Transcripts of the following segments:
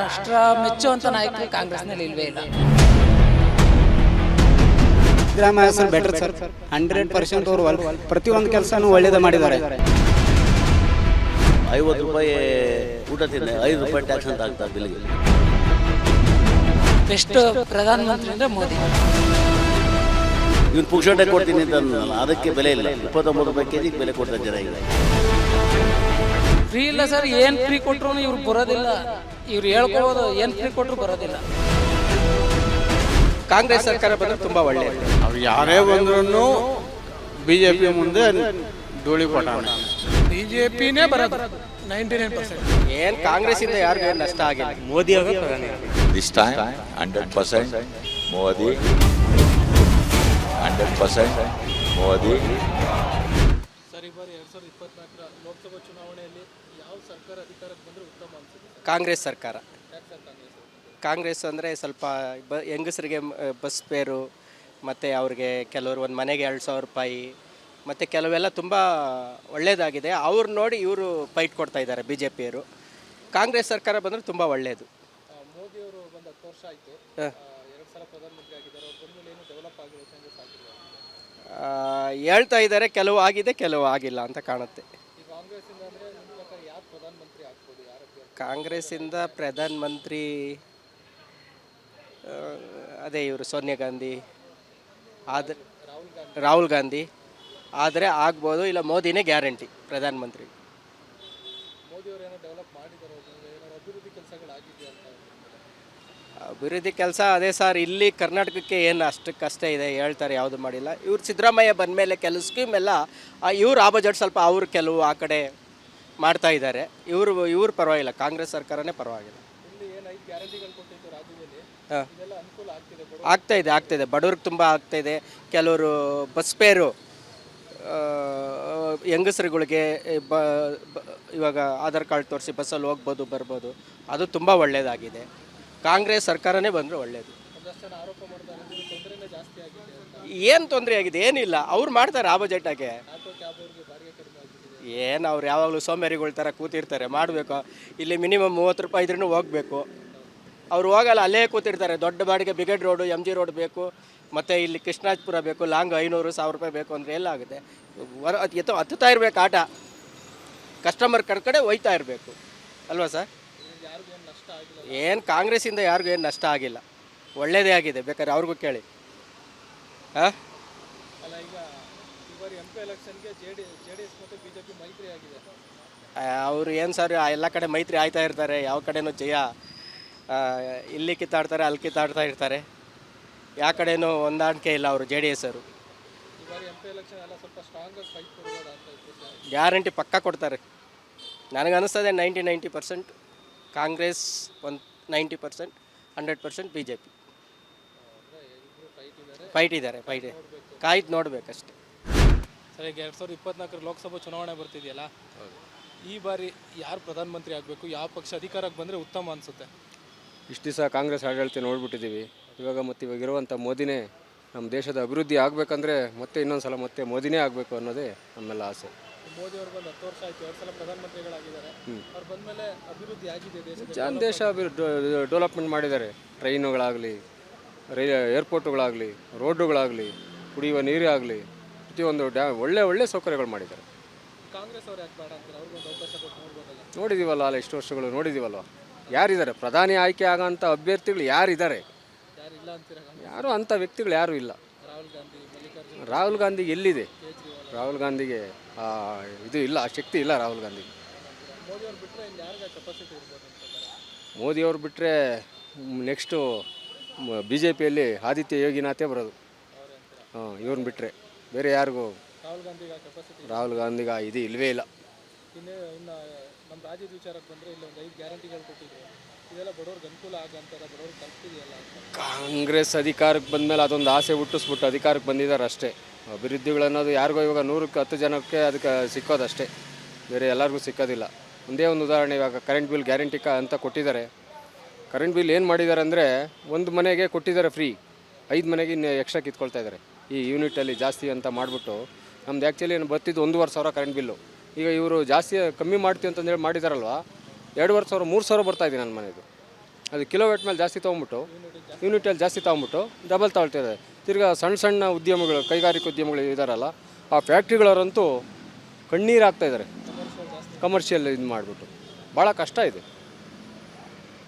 ಅಷ್ಟರ ಮೆಚ್ಚುವಂಥ ನಾಯಕರು ಕಾಂಗ್ರೆಸ್ನಲ್ಲಿ ಇಲ್ವೇ ಇಲ್ಲ. ಸಿದ್ದರಾಮಯ್ಯ ಸರ್ ಬೆಟರ್ ಸರ್, 100% ಅವರು ಪ್ರತಿಯೊಂದು ಕೆಲಸನೂ ಒಳ್ಳೇದು ಮಾಡಿದ್ದಾರೆ. 50 ರೂಪಾಯಿ ಊಟ ತಿಂದೆ, 5 ರೂಪಾಯಿ ಟ್ಯಾಕ್ಸ್ ಅಂತ ಆಗ್ತದೆ ಬಿಲ್ಗೆ. ಬೆಸ್ಟ್ ಪ್ರಧಾನಮಂತ್ರಿ ಅಂದರೆ ಮೋದಿ. ಇವ್ನು ಪುಕ್ಷಟೆ ಕೊಡ್ತೀನಿ ಅಂತ ಅಂದ್ನಲ್ಲ, ಅದಕ್ಕೆ ಬೆಲೆ ಇಲ್ಲ. 29 ರೂಪಾಯಿ ಕೆಜಿಗೆ ಬೆಲೆ ಕೊಡ್ತಾರೆ ಜನ ಈಗ. ಫ್ರೀ ಇಲ್ಲ ಸರ್, ಏನು ಫ್ರೀ ಕೊಟ್ಟರು ಇವ್ರು ಬರೋದಿಲ್ಲ. ಇವ್ರು ಹೇಳ್ಕೋಬೋದು, ಏನು ಫ್ರೀ ಕೊಟ್ಟರು ಬರೋದಿಲ್ಲ. ಕಾಂಗ್ರೆಸ್ ಸರ್ಕಾರ ಬಂದರೆ ತುಂಬ ಒಳ್ಳೆಯದು. ಅವ್ರು ಯಾರೇ ಬಂದ್ರೂ BJP ಮುಂದೆ ಧೂಳಿ ಪಟ. BJPನೇ ಬರೋದು 99%. ಏನು ಕಾಂಗ್ರೆಸ್ಸಿಂದ ಯಾರಿಗೂ ಏನು ನಷ್ಟ ಆಗಿಲ್ಲ. ಮೋದಿ ಅವರು ಪ್ರಧಾನಿ. This time 100% Modi, 100% Modi. Sir, ಈ ಬಾರಿ 2024ರ ಲೋಕಸಭಾ ಚುನಾವಣೆಯಲ್ಲಿ ಯಾವ ಸರ್ಕಾರ ಅಧಿಕಾರಕ್ಕೆ ಬಂದರೆ ಉತ್ತಮ ಅನಿಸುತ್ತೆ? ಕಾಂಗ್ರೆಸ್ ಸರ್ಕಾರ. ಯಾಕೆ ಸರ್ ಕಾಂಗ್ರೆಸ್ ಅಂದರೆ ಸ್ವಲ್ಪ ಹೆಂಗಸರಿಗೆ ಬಸ್ ಫೇರು, ಮತ್ತು ಅವ್ರಿಗೆ ಕೆಲವರು ಒಂದು ಮನೆಗೆ 2,000 ರೂಪಾಯಿ, ಮತ್ತು ಕೆಲವೆಲ್ಲ ತುಂಬ ಒಳ್ಳೆಯದಾಗಿದೆ. ಅವ್ರು ನೋಡಿ ಇವರು ಫೈಟ್ ಕೊಡ್ತಾ ಇದ್ದಾರೆ BJPಯವರು. ಕಾಂಗ್ರೆಸ್ ಸರ್ಕಾರ ಬಂದರೆ ತುಂಬ ಒಳ್ಳೆಯದು. ಮೋದಿ ಅವರು ಬಂದು 10 ವರ್ಷ ಆಯಿತು, 2 ಸಲ ಪ್ರಧಾನಮಂತ್ರಿ ಆಗಿದ್ದಾರೆ. ಅವ್ರು ಬಂದಮೇಲೆ ಏನು ಡೆವಲಪ್ ಆಗಿರೋ ಚೇಂಜಸ್ ಆಗಿಲ್ಲ ಹೇಳ್ತಾ ಇದ್ದಾರೆ, ಕೆಲವು ಆಗಿದೆ, ಕೆಲವು ಆಗಿಲ್ಲ ಅಂತ ಕಾಣುತ್ತೆ. ಈ ಕಾಂಗ್ರೆಸ್ಸಿಂದ ಅಂದರೆ ನಿಮ್ಮ ಪ್ರಕಾರ ಯಾರು ಪ್ರಧಾನಮಂತ್ರಿ ಆಗ್ಬೋದು? ಯಾರ ಅಭ್ಯರ್ಥಿ? ಕಾಂಗ್ರೆಸ್ಸಿಂದ ಪ್ರಧಾನಮಂತ್ರಿ ಅದೇ ಇವರು ಸೋನಿಯಾ ಗಾಂಧಿ, ಆದರೆ ರಾಹುಲ್ ಗಾಂಧಿ ಆದರೆ ಆಗ್ಬೋದು, ಇಲ್ಲ ಮೋದಿನೇ ಗ್ಯಾರಂಟಿ ಪ್ರಧಾನಮಂತ್ರಿ. ಮೋದಿಯವರು ಏನೋ ಡೆವಲಪ್ ಮಾಡಿದ್ದಾರೆ, ಏನಾದ್ರು ಅಭಿವೃದ್ಧಿ ಕೆಲಸಗಳಾಗಿದೆಯಾ ಅಂತ? ಅಭಿವೃದ್ಧಿ ಕೆಲಸ ಅದೇ ಸರ್, ಇಲ್ಲಿ ಕರ್ನಾಟಕಕ್ಕೆ ಏನು ಅಷ್ಟಕ್ಕಷ್ಟೇ ಇದೆ, ಹೇಳ್ತಾರೆ ಯಾವುದು ಮಾಡಿಲ್ಲ. ಇವ್ರು ಸಿದ್ದರಾಮಯ್ಯ ಬಂದ ಮೇಲೆ ಕೆಲವು ಸ್ಕೀಮ್ ಎಲ್ಲ ಇವ್ರು ಆಪೋಸಿಟ್ ಸ್ವಲ್ಪ ಅವರು ಕೆಲವು ಆ ಕಡೆ ಮಾಡ್ತಾ ಇದ್ದಾರೆ. ಇವ್ರು ಪರವಾಗಿಲ್ಲ, ಕಾಂಗ್ರೆಸ್ ಸರ್ಕಾರನೇ ಪರವಾಗಿಲ್ಲ. ಇಲ್ಲಿ ಏನು 5 ಗ್ಯಾರಂಟಿಗಳು ಕೊಟ್ಟಿತ್ತು ರಾಜ್ಯದಲ್ಲಿ, ಇದೆಲ್ಲ ಅನುಕೂಲ ಆಗ್ತಿದೆ? ಆಗ್ತಾಯಿದೆ, ಬಡವ್ರಿಗೆ ತುಂಬ ಆಗ್ತಾಯಿದೆ. ಕೆಲವರು ಬಸ್ ಫೇರು ಹೆಂಗಸರುಗಳಿಗೆ ಇವಾಗ ಆಧಾರ್ ಕಾರ್ಡ್ ತೋರಿಸಿ ಬಸ್ಸಲ್ಲಿ ಹೋಗ್ಬೋದು ಬರ್ಬೋದು, ಅದು ತುಂಬ ಒಳ್ಳೆಯದಾಗಿದೆ. ಕಾಂಗ್ರೆಸ್ ಸರ್ಕಾರನೇ ಬಂದರೆ ಒಳ್ಳೆಯದು. ಒಂದಷ್ಟು ಜನ ಆರೋಪ ಮಾಡ್ತಾರೆ, ತೊಂದರೆನೇ ಜಾಸ್ತಿ ಆಗಿದೆ ಅಂತ. ಏನು ತೊಂದರೆ ಆಗಿದೆ? ಏನಿಲ್ಲ, ಅವ್ರು ಮಾಡ್ತಾರೆ ಆಪೋಸಿಟಾಗೆ. ಆಟೋ ಕ್ಯಾಬ್ ಅವ್ರಿಗೆ ಬಾಡಿಗೆ ಕಡಿಮೆ ಆಗಿದೆ. ಏನು ಅವ್ರು ಯಾವಾಗಲೂ ಸೋಂಬೇರಿಗಳ ಥರ ಕೂತಿರ್ತಾರೆ, ಮಾಡಬೇಕು. ಇಲ್ಲಿ ಮಿನಿಮಮ್ 30 ರೂಪಾಯಿ ಇದ್ರೂ ಹೋಗಬೇಕು. ಅವ್ರು ಹೋಗಲ್ಲ, ಅಲ್ಲೇ ಕೂತಿರ್ತಾರೆ. ದೊಡ್ಡ ಬಾಡಿಗೆ ಬಿಗಡ್ ರೋಡು, MG ರೋಡ್ ಬೇಕು, ಮತ್ತು ಇಲ್ಲಿ ಕೃಷ್ಣಾಜಪುರ ಬೇಕು, ಲಾಂಗ್ 500-1000 ರೂಪಾಯಿ ಬೇಕು ಅಂದರೆ ಎಲ್ಲ ಆಗುತ್ತೆ. ಹತ್ತುತ್ತಾ ಇರಬೇಕು ಆಟ, ಕಸ್ಟಮರ್ ಕಡೆ ಒಯ್ತಾ ಇರಬೇಕು ಅಲ್ವಾ ಸರ್? ಏನು ಕಾಂಗ್ರೆಸ್ಸಿಂದ ಯಾರಿಗೂ ಏನು ನಷ್ಟ ಆಗಿಲ್ಲ, ಒಳ್ಳೆಯದೇ ಆಗಿದೆ. ಬೇಕಾದ್ರೆ ಅವ್ರಿಗೂ ಕೇಳಿ. ಹಾಂ, ಅಲ್ಲ, ಈಗ ಈ ಬಾರಿ MP ಎಲೆಕ್ಷನ್ಗೆ JDS ಮತ್ತು BJP ಮೈತ್ರಿ ಆಗಿದೆ. ಅವರು ಏನು ಸರ್, ಎಲ್ಲ ಕಡೆ ಮೈತ್ರಿ ಆಯ್ತಾ ಇರ್ತಾರೆ, ಯಾವ ಕಡೆನೂ ಜಯ. ಇಲ್ಲಿ ಕಿತ್ತಾಡ್ತಾರೆ, ಅಲ್ಲಿ ಕಿತ್ತಾಡ್ತಾ ಇರ್ತಾರೆ, ಯಾವ ಕಡೆನೂ ಹೊಂದಾಣಿಕೆ ಇಲ್ಲ ಅವರು JDS ಅವರು. ಈ ಬಾರಿ MP ಎಲೆಕ್ಷನ್ ಎಲ್ಲ ಸ್ವಲ್ಪ ಸ್ಟ್ರಾಂಗಾಗಿ ಫೈಟ್ ಕೊಡ್ಬೋದಾ ಅಂತ ಇತ್ತು? ಗ್ಯಾರಂಟಿ ಪಕ್ಕ ಕೊಡ್ತಾರೆ. ನನಗನ್ನಿಸ್ತದೆ 90% ಕಾಂಗ್ರೆಸ್, 90%, 100% BJP. ಫೈಟ್ ಇದ್ದಾರೆ. ಕಾಯ್ದು ನೋಡಬೇಕಷ್ಟೆ. ಸರ್, ಈಗ 2024 ಲೋಕಸಭಾ ಚುನಾವಣೆ ಬರ್ತಿದೆಯಲ್ಲ, ಈ ಬಾರಿ ಯಾರು ಪ್ರಧಾನಮಂತ್ರಿ ಆಗಬೇಕು, ಯಾವ ಪಕ್ಷ ಅಧಿಕಾರಕ್ಕೆ ಬಂದರೆ ಉತ್ತಮ ಅನಿಸುತ್ತೆ? ಇಷ್ಟು ದಿವಸ ಕಾಂಗ್ರೆಸ್ ಆಡಳಿತ ನೋಡಿಬಿಟ್ಟಿದ್ದೀವಿ. ಇವಾಗಿರುವಂಥ ಮೋದಿನೇ ನಮ್ಮ ದೇಶದ ಅಭಿವೃದ್ಧಿ ಆಗಬೇಕಂದ್ರೆ ಮತ್ತೆ ಇನ್ನೊಂದು ಸಲ ಮತ್ತೆ ಮೋದಿನೇ ಆಗಬೇಕು ಅನ್ನೋದೇ ನಮ್ಮೆಲ್ಲ ಆಸೆ. ಮೋದಿ ಅವರು ಬಂದು 10 ವರ್ಷ ಆಯಿತು, 2 ಸಲ ಪ್ರಧಾನಮಂತ್ರಿಗಳಾಗಿದ್ದಾರೆ. ಅವ್ರು ಬಂದಮೇಲೆ ಅಭಿವೃದ್ಧಿ ಆಗಿದೆ ದೇಶ ಡೆವಲಪ್ಮೆಂಟ್ ಮಾಡಿದ್ದಾರೆ. ಟ್ರೈನುಗಳಾಗಲಿ, ಏರ್ಪೋರ್ಟುಗಳಾಗಲಿ, ರೋಡುಗಳಾಗಲಿ, ಕುಡಿಯುವ ನೀರಾಗಲಿ, ಪ್ರತಿಯೊಂದು ಒಳ್ಳೆ ಸೌಕರ್ಯಗಳು ಮಾಡಿದ್ದಾರೆ. ಕಾಂಗ್ರೆಸ್ ಅವ್ರು ಯಾಕೆ ಬೇಡ ಅಂತಾರೆ? ಅವ್ರಿಗೊಂದು ಅವಕಾಶ ಕೊಟ್ಟು ನೋಡ್ಬೋದಲ್ಲ? ನೋಡಿದ್ದೀವಲ್ಲ, ಅಲ್ಲ ಇಷ್ಟು ವರ್ಷಗಳು ನೋಡಿದ್ದೀವಲ್ಲ. ಯಾರಿದ್ದಾರೆ ಪ್ರಧಾನಿ ಆಯ್ಕೆ ಆಗೋಂಥ ಅಭ್ಯರ್ಥಿಗಳು? ಯಾರಿದ್ದಾರೆ? ಯಾರಿಲ್ಲ ಅಂತೀರ? ಯಾರು ಅಂಥ ವ್ಯಕ್ತಿಗಳು ಯಾರೂ ಇಲ್ಲ. ರಾಹುಲ್ ಗಾಂಧಿ, ಮಲ್ಲಿಕಾರ್ಜುನ್, ರಾಹುಲ್ ಗಾಂಧಿ ಎಲ್ಲಿದೆ? ಕೇಜ್ರಿವಾಲ್. ರಾಹುಲ್ ಗಾಂಧಿಗೆ ಇದು ಇಲ್ಲ, ಆ ಶಕ್ತಿ ಇಲ್ಲ ರಾಹುಲ್ ಗಾಂಧಿಗೆ. ಮೋದಿ ಅವ್ರು ಬಿಟ್ಟರೆ ಇನ್ನು ಯಾರಿಗೆ ಕೆಪಾಸಿಟಿ ಇರ್ಬೋದು ಅಂತ? ಮೋದಿಯವ್ರು ಬಿಟ್ಟರೆ ನೆಕ್ಸ್ಟು BJPಯಲ್ಲಿ ಆದಿತ್ಯ ಯೋಗಿನಾಥೇ ಬರೋದು. ಇವ್ರನ್ನ ಬಿಟ್ಟರೆ ಬೇರೆ ಯಾರಿಗೂ. ರಾಹುಲ್ ಗಾಂಧಿಗೆ ಇದು ಇಲ್ಲವೇ ಇಲ್ಲ. ಇನ್ನು ನಮ್ಮ ರಾಜ್ಯದ ವಿಚಾರಕ್ಕೆ ಬಂದರೆ ಇಲ್ಲಿ ಒಂದು 5 ಗ್ಯಾರಂಟಿಗಳು ಕೊಟ್ಟಿದ್ರು, ಇದೆಲ್ಲ ಬಡವ್ರಿಗೆ ಅನುಕೂಲ ಆಗಂತಾರೆ, ಬಡವ್ರಿಗೆ ತಲುಪ್ತಿದೆಯಲ್ಲ ಅಂತ. ಕಾಂಗ್ರೆಸ್ ಅಧಿಕಾರಕ್ಕೆ ಬಂದಮೇಲೆ ಅದೊಂದು ಆಸೆ ಹುಟ್ಟಿಸ್ಬಿಟ್ಟು ಅಧಿಕಾರಕ್ಕೆ ಬಂದಿದ್ದಾರೆ ಅಷ್ಟೇ. ಅಭಿವೃದ್ಧಿಗಳನ್ನೋದು ಯಾರಿಗೋ ಇವಾಗ 100ಕ್ಕೆ 10 ಜನಕ್ಕೆ ಅದಕ್ಕೆ ಸಿಕ್ಕೋದಷ್ಟೇ, ಬೇರೆ ಎಲ್ಲರಿಗೂ ಸಿಕ್ಕೋದಿಲ್ಲ. ಒಂದೇ ಒಂದು ಉದಾಹರಣೆ, ಇವಾಗ ಕರೆಂಟ್ ಬಿಲ್ ಗ್ಯಾರಂಟಿ ಅಂತ ಕೊಟ್ಟಿದ್ದಾರೆ. ಕರೆಂಟ್ ಬಿಲ್ ಏನು ಮಾಡಿದ್ದಾರೆ ಅಂದರೆ, ಒಂದು ಮನೆಗೆ ಕೊಟ್ಟಿದ್ದಾರೆ ಫ್ರೀ, 5 ಮನೆಗೆ ಇನ್ನು ಎಕ್ಸ್ಟ್ರಾ ಕಿತ್ಕೊಳ್ತಾ ಇದ್ದಾರೆ. ಈ ಯೂನಿಟಲ್ಲಿ ಜಾಸ್ತಿ ಅಂತ ಮಾಡಿಬಿಟ್ಟು ನಮ್ದು ಆ್ಯಕ್ಚುಲಿ ಏನು ಬರ್ತಿದ್ದು 1,500 ಕರೆಂಟ್ ಬಿಲ್ಲು. ಈಗ ಇವರು ಜಾಸ್ತಿ ಕಮ್ಮಿ ಮಾಡ್ತೀವಿ ಅಂತಂದೇಳಿ ಮಾಡಿದಾರಲ್ವ, 2,500 3,000 ಬರ್ತಾಯಿದೆ ನನ್ನ ಮನೆಯದು. ಅದು ಕಿಲೋವಾಟ್ ಮೇಲೆ ಜಾಸ್ತಿ ತೊಗೊಂಬಿಟ್ಟು ಯೂನಿಟಲ್ಲಿ ಜಾಸ್ತಿ ತೊಗೊಂಬಿಟ್ಟು ಡಬಲ್ ತಗೊಳ್ತಿದ್ದಾರೆ. ತಿರ್ಗಾ ಸಣ್ಣ ಸಣ್ಣ ಉದ್ಯಮಗಳು, ಕೈಗಾರಿಕಾ ಉದ್ಯಮಗಳು ಇದ್ದಾರಲ್ಲ, ಆ ಫ್ಯಾಕ್ಟ್ರಿಗಳವರಂತೂ ಕಣ್ಣೀರು ಹಾಕ್ತಾಯಿದ್ದಾರೆ. ಕಮರ್ಷಿಯಲ್ ಇದು ಮಾಡಿಬಿಟ್ಟು ಭಾಳ ಕಷ್ಟ ಇದೆ.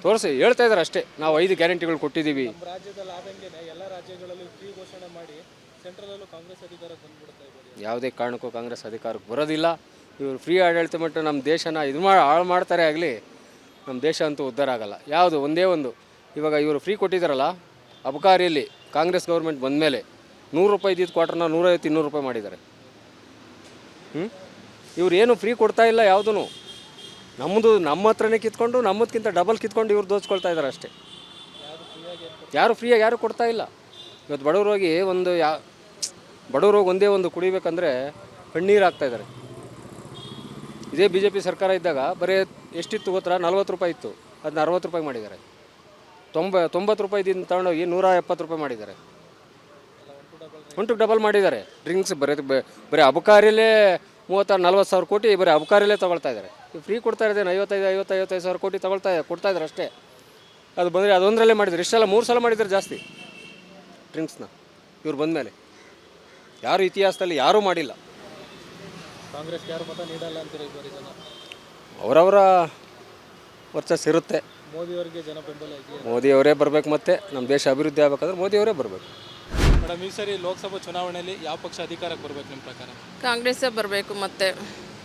ತೋರಿಸಿ ಹೇಳ್ತಾ ಇದ್ದಾರೆ ಅಷ್ಟೇ, ನಾವು 5 ಗ್ಯಾರಂಟಿಗಳು ಕೊಟ್ಟಿದ್ದೀವಿ. ರಾಜ್ಯದಲ್ಲಿ ಆದಂಗೆ ಎಲ್ಲ ರಾಜ್ಯಗಳಲ್ಲಿ ಫ್ರೀ ಘೋಷಣೆ ಮಾಡಿ ಸೆಂಟ್ರಲಲ್ಲೂ ಕಾಂಗ್ರೆಸ್ ಅಧಿಕಾರಕ್ಕೆ ಬಂದ್ಬಿಡ್ತಾ ಇದ್ದಾರೆ. ಯಾವುದೇ ಕಾರಣಕ್ಕೂ ಕಾಂಗ್ರೆಸ್ ಅಧಿಕಾರಕ್ಕೆ ಬರೋದಿಲ್ಲ. ಇವರು ಫ್ರೀ ಆಡಳಿತ ಮಟ್ಟ ನಮ್ಮ ದೇಶನ ಇದು ಹಾಳು ಮಾಡ್ತಾರೆ ಆಗಲಿ, ನಮ್ಮ ದೇಶ ಅಂತೂ ಉದ್ಧಾರ ಆಗಲ್ಲ. ಯಾವುದು ಒಂದೇ ಒಂದು, ಇವಾಗ ಇವರು ಫ್ರೀ ಕೊಟ್ಟಿದ್ದಾರಲ್ಲ, ಅಬಕಾರಿಯಲ್ಲಿ ಕಾಂಗ್ರೆಸ್ ಗೌರ್ಮೆಂಟ್ ಬಂದ ಮೇಲೆ 100 ರೂಪಾಯಿ ಇದ್ದಿದ್ದು ಕ್ವಾರ್ಟರ್ನ 150-200 ರೂಪಾಯಿ ಮಾಡಿದ್ದಾರೆ. ಇವ್ರು ಏನು ಫ್ರೀ ಕೊಡ್ತಾ ಇಲ್ಲ ಯಾವುದೂ. ನಮ್ಮದು ನಮ್ಮ ಹತ್ರನೇ ಕಿತ್ಕೊಂಡು ನಮ್ಮದಕ್ಕಿಂತ ಡಬಲ್ ಕಿತ್ಕೊಂಡು ಇವ್ರು ದೋಚ್ಕೊಳ್ತಾ ಇದ್ದಾರೆ ಅಷ್ಟೇ. ಯಾರು ಫ್ರೀಯಾಗಿ ಯಾರು ಕೊಡ್ತಾ ಇಲ್ಲ. ಇವತ್ತು ಬಡವರೋಗಿ ಬಡವರೋಗಿ ಒಂದೇ ಒಂದು ಕುಡಿಬೇಕಂದ್ರೆ ಕಣ್ಣೀರು ಹಾಕ್ತಾಯಿದ್ದಾರೆ. ಇದೇ BJP ಸರ್ಕಾರ ಇದ್ದಾಗ ಬರೀ ಎಷ್ಟಿತ್ತು ಗೊತ್ತಾ, 40 ರೂಪಾಯಿ ಇತ್ತು, ಅದನ್ನ 60 ರೂಪಾಯಿ ಮಾಡಿದ್ದಾರೆ. 90 ರೂಪಾಯಿದಿಂದ ತಗೊಂಡೋಗಿ 170 ರೂಪಾಯಿ ಮಾಡಿದ್ದಾರೆ. ಒಂಟು ಡಬಲ್ ಮಾಡಿದ್ದಾರೆ. ಡ್ರಿಂಕ್ಸ್ ಬರೀ ಅಬಕಾರಿಯಲ್ಲೇ 30-40 ಸಾವಿರ ಕೋಟಿ ಬರೀ ಅಬಕಾರಿಯಲ್ಲೇ ತೊಗೊಳ್ತಾ ಇದ್ದಾರೆ. ಫ್ರೀ ಕೊಡ್ತಾ ಇದ್ದೇನೆ 55 ಸಾವಿರ ಕೋಟಿ ಕೊಡ್ತಾ ಇದ್ದಾರೆ ಅಷ್ಟೇ. ಅದು ಬಂದರೆ ಅದೊಂದರಲ್ಲೇ ಮಾಡಿದ್ದಾರೆ. ಇಷ್ಟೆಲ್ಲ 3 ಸಲ ಮಾಡಿದ್ದಾರೆ ಜಾಸ್ತಿ ಡ್ರಿಂಕ್ಸ್ನ ಇವ್ರು ಬಂದಮೇಲೆ. ಯಾರು ಇತಿಹಾಸದಲ್ಲಿ ಯಾರೂ ಮಾಡಿಲ್ಲ. ಕಾಂಗ್ರೆಸ್ಗೆ ಯಾರು ಮತ ನೀಡಲ್ಲ ಅಂತೀರಿ ಈ ಬಾರಿ ಜನ? ಅವರವರ ವರ್ಚಸ್ ಇರುತ್ತೆ. ಮೋದಿಯವರಿಗೆ ಜನ ಬೆಂಬಲ ಇದೆಯಾ? ಮೋದಿಯವರೇ ಬರಬೇಕು. ಮತ್ತೆ ನಮ್ಮ ದೇಶ ಅಭಿವೃದ್ಧಿ ಆಗಬೇಕಾದ್ರೆ ಮೋದಿಯವರೇ ಬರಬೇಕು. ಮೇಡಮ್, ಈ ಸರಿ ಲೋಕಸಭಾ ಚುನಾವಣೆಯಲ್ಲಿ ಯಾವ ಪಕ್ಷ ಅಧಿಕಾರಕ್ಕೆ ಬರಬೇಕು ನಿಮ್ಮ ಪ್ರಕಾರ? ಕಾಂಗ್ರೆಸ್ಸೇ ಬರಬೇಕು. ಮತ್ತೆ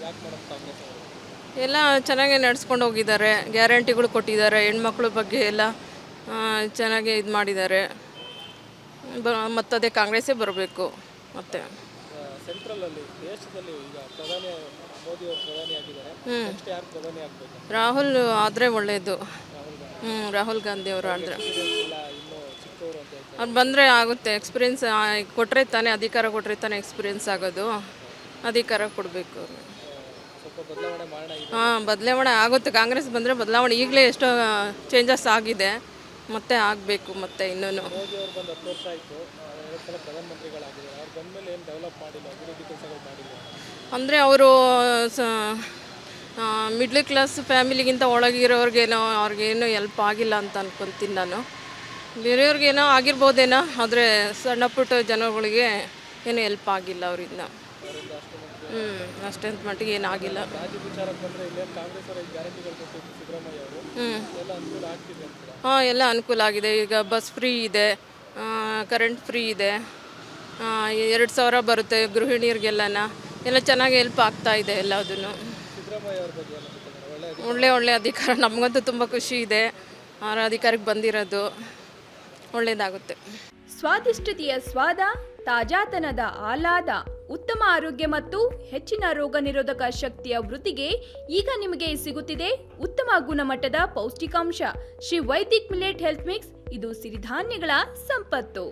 ಯಾಕೆ ಮೇಡಮ್ ಕಾಂಗ್ರೆಸ್ ಅವರು? ಎಲ್ಲ ಚೆನ್ನಾಗಿ ನಡೆಸ್ಕೊಂಡು ಹೋಗಿದ್ದಾರೆ, ಗ್ಯಾರಂಟಿಗಳು ಕೊಟ್ಟಿದ್ದಾರೆ, ಹೆಣ್ಮಕ್ಳ ಬಗ್ಗೆ ಎಲ್ಲ ಚೆನ್ನಾಗಿ ಇದು ಮಾಡಿದ್ದಾರೆ. ಮತ್ತದೇ ಕಾಂಗ್ರೆಸ್ಸೇ ಬರಬೇಕು. ಮತ್ತು ಸೆಂಟ್ರಲಲ್ಲಿ ದೇಶದಲ್ಲಿ ಈಗ ಪ್ರಧಾನಿ ಮೋದಿ ಅವರು ಪ್ರಧಾನಿ ಆಗಿದ್ದಾರೆ, ನೆಕ್ಸ್ಟ್ ಯಾರು ಪ್ರಧಾನಿ ಆಗಬೇಕು? ರಾಹುಲ್ ಆದರೆ ಒಳ್ಳೆಯದು. ರಾಹುಲ್ ಗಾಂಧಿ ಅವರು ಆದರೆ ಇನ್ನೂ ಚಿಕ್ಕವರು ಅಂತ ಹೇಳ್ತಾರೆ. ಅವ್ರು ಬಂದರೆ ಆಗುತ್ತೆ. ಎಕ್ಸ್ಪೀರಿಯನ್ಸ್ ಕೊಟ್ಟರೆ ತಾನೇ, ಅಧಿಕಾರ ಕೊಟ್ಟರೆ ತಾನೇ ಎಕ್ಸ್ಪೀರಿಯನ್ಸ್ ಆಗೋದು. ಅಧಿಕಾರ ಕೊಡಬೇಕು. ಸ್ವಲ್ಪ ಬದಲಾವಣೆ ಮಾಡೋಣ. ಬದಲಾವಣೆ ಆಗುತ್ತೆ. ಕಾಂಗ್ರೆಸ್ ಬಂದರೆ ಬದಲಾವಣೆ ಈಗಲೇ ಎಷ್ಟೋ ಚೇಂಜಸ್ ಆಗಿದೆ, ಮತ್ತೆ ಆಗಬೇಕು. ಮತ್ತೆ ಇನ್ನೂ ಮೋದಿ ಅವರು ಬಂದು 10 ವರ್ಷ ಆಯಿತು, 2 ಸಲ ಪ್ರಧಾನಮಂತ್ರಿಗಳಾಗಿದ್ದಾರೆ. ಅವ್ರು ಬಂದಮೇಲೆ ಏನು ಡೆವಲಪ್ ಮಾಡಿಲ್ಲ, ಅಭಿವೃದ್ಧಿ ಕೆಲಸಗಳು ಮಾಡಿಲ್ಲ. ಅಂದರೆ ಅವರು ಮಿಡ್ಲ್ ಕ್ಲಾಸ್ ಫ್ಯಾಮಿಲಿಗಿಂತ ಒಳಗಿರೋರಿಗೇನೋ ಅವ್ರಿಗೇನೋ ಹೆಲ್ಪ್ ಆಗಿಲ್ಲ ಅಂತ ಅನ್ಕೊತೀನಿ ನಾನು. ಬೇರೆಯವ್ರಿಗೇನೋ ಆಗಿರ್ಬೋದೇನೋ, ಆದರೆ ಸಣ್ಣ ಪುಟ್ಟ ಜನಗಳಿಗೆ ಏನೂ ಹೆಲ್ಪ್ ಆಗಿಲ್ಲ ಅವರಿಂದ. ಅಷ್ಟೊಂದು ಮಟ್ಟಿಗೆ ಏನಾಗಿಲ್ಲ. ರಾಜ್ಯ ವಿಚಾರಕ್ಕೆ ಬಂದರೆ ಇಲ್ಲೇನು ಕಾಂಗ್ರೆಸ್ ಅವರ ಗ್ಯಾರಂಟಿಗಳು ಕೊಟ್ಟಿದ್ದು ಸಿದ್ದರಾಮಯ್ಯ ಅವರು ಎಲ್ಲ ಅನುಕೂಲ ಆಗ್ತಿದೆ ಅಂತ? ಎಲ್ಲ ಅನುಕೂಲ ಆಗಿದೆ. ಈಗ ಬಸ್ ಫ್ರೀ ಇದೆ, ಕರೆಂಟ್ ಫ್ರೀ ಇದೆ, 2000 ಬರುತ್ತೆ ಗೃಹಿಣಿಯರಿಗೆಲ್ಲನ. ಎಲ್ಲ ಚೆನ್ನಾಗಿ ಹೆಲ್ಪ್ ಆಗ್ತಾ ಇದೆ ಎಲ್ಲದನ್ನು. ಸಿದ್ದರಾಮಯ್ಯ ಅವ್ರ ಬಗ್ಗೆ ಏನು? ಒಳ್ಳೆ ಅಧಿಕಾರ. ನಮಗಂತೂ ತುಂಬ ಖುಷಿ ಇದೆ ಅವರ ಅಧಿಕಾರಕ್ಕೆ ಬಂದಿರೋದು. ಒಳ್ಳೆಯದಾಗುತ್ತೆ. ಸ್ವಾದಿಷ್ಟತೆಯ ಸ್ವಾದ, ತಾಜಾತನದ ಆಹ್ಲಾದ, ಉತ್ತಮ ಆರೋಗ್ಯ ಮತ್ತು ಹೆಚ್ಚಿನ ರೋಗ ನಿರೋಧಕ ಶಕ್ತಿಯ ವೃದ್ಧಿಗೆ ಈಗ ನಿಮಗೆ ಸಿಗುತ್ತಿದೆ ಉತ್ತಮ ಗುಣಮಟ್ಟದ ಪೌಷ್ಟಿಕಾಂಶ. Shri Vaidik millet health mix. ಇದು ಸಿರಿಧಾನ್ಯಗಳ ಸಂಪತ್ತು.